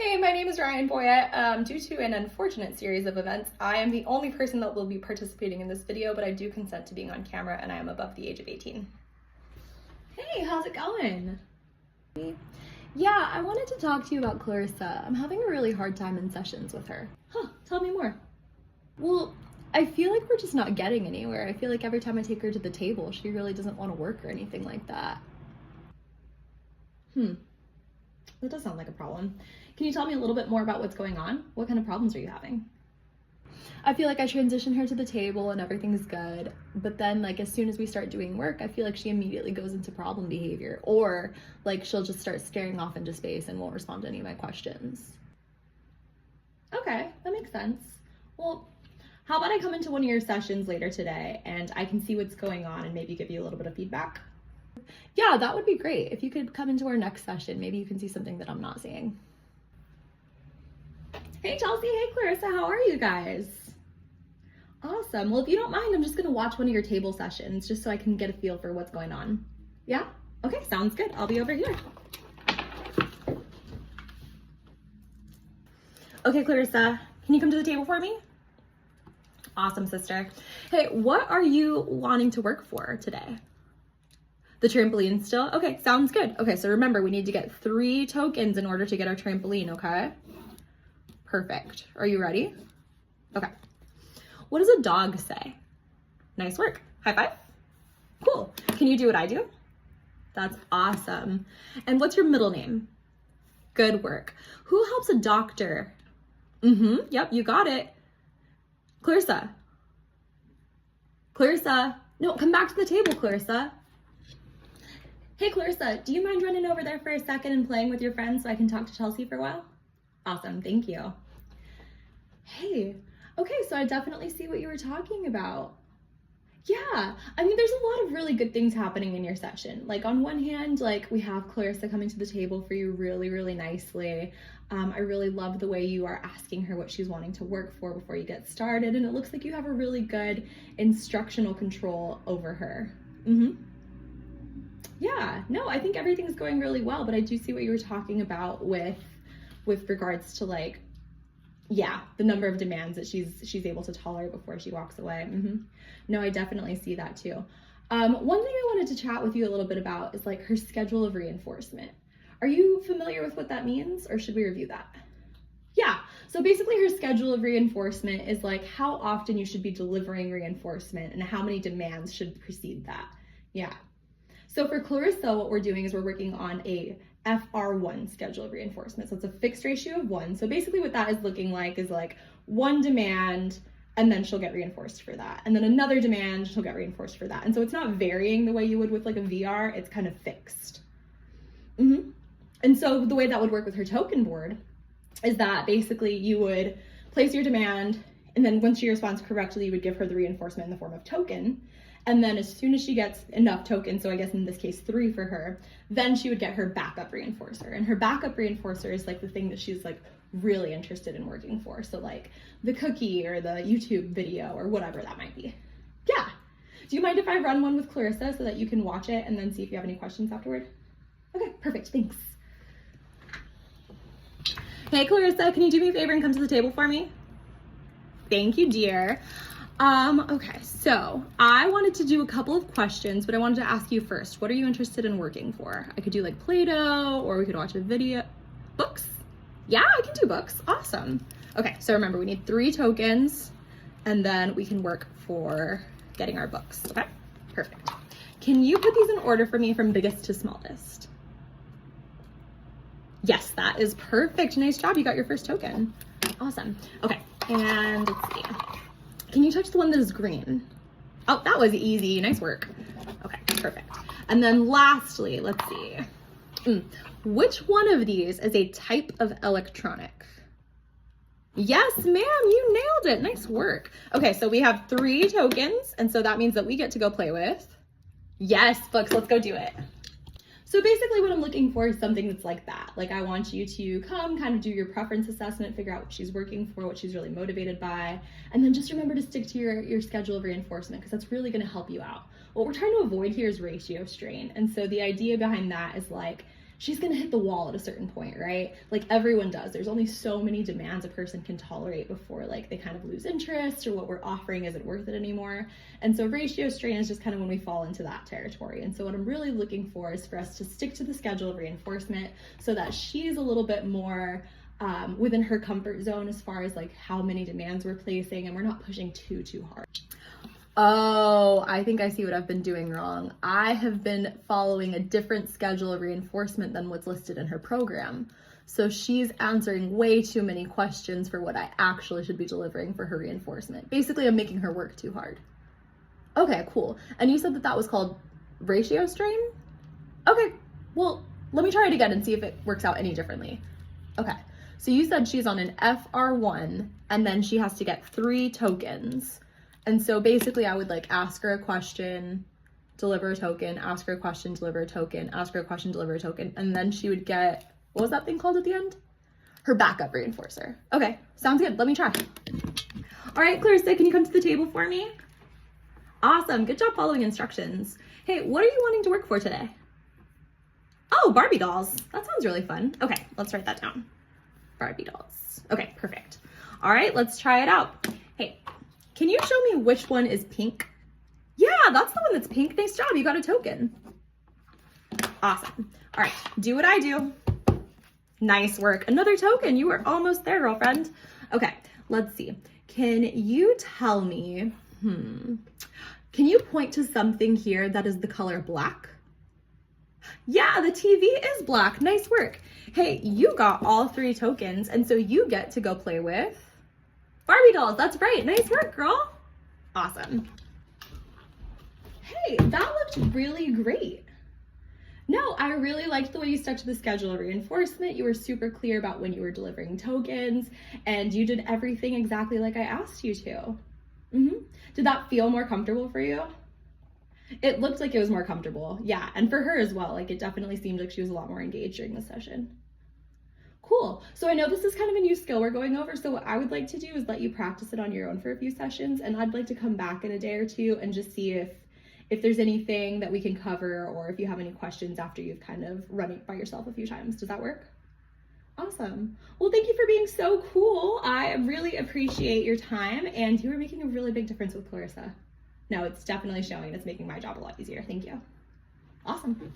Hey, my name is Ryan Boyett. Due to an unfortunate series of events, I am the only person that will be participating in this video, but I do consent to being on camera and I am above the age of 18. Hey, how's it going? Yeah, I wanted to talk to you about Clarissa. I'm having a really hard time in sessions with her. Huh, tell me more. Well, I feel like we're just not getting anywhere. I feel like every time I take her to the table, she really doesn't want to work or anything like that. That does sound like a problem. Can you tell me a little bit more about what's going on? What kind of problems are you having? I feel like I transition her to the table and everything's good, but then as soon as we start doing work, I feel like she immediately goes into problem behavior, or she'll just start staring off into space and won't respond to any of my questions. Okay, that makes sense. Well, how about I come into one of your sessions later today and I can see what's going on and maybe give you a little bit of feedback? Yeah, that would be great. If you could come into our next session, maybe you can see something that I'm not seeing. Hey Chelsea, hey Clarissa, how are you guys? Awesome. Well, if you don't mind, I'm just gonna watch one of your table sessions just so I can get a feel for what's going on. Yeah? Okay, sounds good. I'll be over here. Okay, Clarissa, can you come to the table for me? Awesome, sister. Hey, what are you wanting to work for today? The trampoline still? Okay, sounds good. Okay, so remember, we need to get 3 tokens in order to get our trampoline, okay? Perfect. Are you ready? Okay. What does a dog say? Nice work. High five. Cool. Can you do what I do? That's awesome. And what's your middle name? Good work. Who helps a doctor? Yep, you got it. Clarissa. Clarissa. No, come back to the table, Clarissa. Hey, Clarissa, do you mind running over there for a second and playing with your friends so I can talk to Chelsea for a while? Awesome, thank you. Hey, okay, so I definitely see what you were talking about. Yeah, I mean, there's a lot of really good things happening in your session. On one hand, we have Clarissa coming to the table for you really, really nicely. I really love the way you are asking her what she's wanting to work for before you get started, and it looks like you have a really good instructional control over her. Yeah, no, I think everything's going really well, but I do see what you were talking about with regards to the number of demands that she's able to tolerate before she walks away. No, I definitely see that too. One thing I wanted to chat with you a little bit about is her schedule of reinforcement. Are you familiar with what that means, or should we review that? Yeah, so basically her schedule of reinforcement is how often you should be delivering reinforcement and how many demands should precede that. Yeah. So for Clarissa, what we're doing is we're working on a FR1 schedule of reinforcement. So it's a fixed ratio of 1. So basically what that is looking like is 1 demand, and then she'll get reinforced for that. And then another demand, she'll get reinforced for that. And so it's not varying the way you would with a VR, it's kind of fixed. And so the way that would work with her token board is that basically you would place your demand, and then once she responds correctly, you would give her the reinforcement in the form of token. And then as soon as she gets enough tokens, so I guess in this case 3 for her, then she would get her backup reinforcer. And her backup reinforcer is the thing that she's really interested in working for. So the cookie or the YouTube video or whatever that might be. Yeah. Do you mind if I run one with Clarissa so that you can watch it and then see if you have any questions afterward? Okay, perfect, thanks. Hey Clarissa, can you do me a favor and come to the table for me? Thank you, dear. Okay, so I wanted to do a couple of questions, but I wanted to ask you first, what are you interested in working for? I could do Play-Doh, or we could watch a video. Books? Yeah, I can do books. Awesome. Okay, so remember, we need 3 tokens, and then we can work for getting our books. Okay, perfect. Can you put these in order for me from biggest to smallest? Yes, that is perfect. Nice job. You got your first token. Awesome. Okay, and let's see. Can you touch the one that is green? Oh, that was easy. Nice work. Okay, perfect. And then lastly, let's see. Which one of these is a type of electronic? Yes, ma'am, you nailed it. Nice work. Okay, so we have 3 tokens, and so that means that we get to go play with. Yes, books, let's go do it. So basically what I'm looking for is something that's like that. I want you to come, kind of do your preference assessment, figure out what she's working for, what she's really motivated by, and then just remember to stick to your schedule of reinforcement, because that's really gonna help you out. What we're trying to avoid here is ratio strain. And so the idea behind that is she's gonna hit the wall at a certain point, right? Like everyone does. There's only so many demands a person can tolerate before like they kind of lose interest or what we're offering isn't worth it anymore. And so ratio strain is just kind of when we fall into that territory. And so what I'm really looking for is for us to stick to the schedule of reinforcement so that she's a little bit more within her comfort zone as far as like how many demands we're placing, and we're not pushing too hard. Oh, I think I see what I've been doing wrong. I have been following a different schedule of reinforcement than what's listed in her program. So she's answering way too many questions for what I actually should be delivering for her reinforcement. Basically, I'm making her work too hard. Okay, cool. And you said that that was called ratio strain? Okay, well, let me try it again and see if it works out any differently. Okay, so you said she's on an FR1 and then she has to get 3 tokens. And so basically I would like ask her a question, deliver a token, ask her a question, deliver a token, ask her a question, deliver a token, and then she would get, what was that thing called at the end? Her backup reinforcer. Okay, sounds good. Let me try. All right, Clarissa, can you come to the table for me? Awesome, good job following instructions. Hey, what are you wanting to work for today? Oh, Barbie dolls. That sounds really fun. Okay, let's write that down. Barbie dolls. Okay, perfect. All right, let's try it out. Hey, can you show me which one is pink? Yeah, that's the one that's pink. Nice job, you got a token. Awesome. All right, do what I do. Nice work. Another token. You were almost there, girlfriend. Okay, let's see. Can you tell me, can you point to something here that is the color black? Yeah, the TV is black. Nice work. Hey, you got all 3 tokens, and so you get to go play with Barbie dolls. That's right. Nice work, girl. Awesome. Hey, that looked really great. No, I really liked the way you stuck to the schedule of reinforcement. You were super clear about when you were delivering tokens, and you did everything exactly like I asked you to. Did that feel more comfortable for you? It looked like it was more comfortable. Yeah, and for her as well. Like it definitely seemed like she was a lot more engaged during the session. Cool. So I know this is kind of a new skill we're going over. So what I would like to do is let you practice it on your own for a few sessions. And I'd like to come back in a day or two and just see if there's anything that we can cover, or if you have any questions after you've kind of run it by yourself a few times. Does that work? Awesome. Well, thank you for being so cool. I really appreciate your time, and you are making a really big difference with Clarissa. No, it's definitely showing. It's making my job a lot easier. Thank you. Awesome.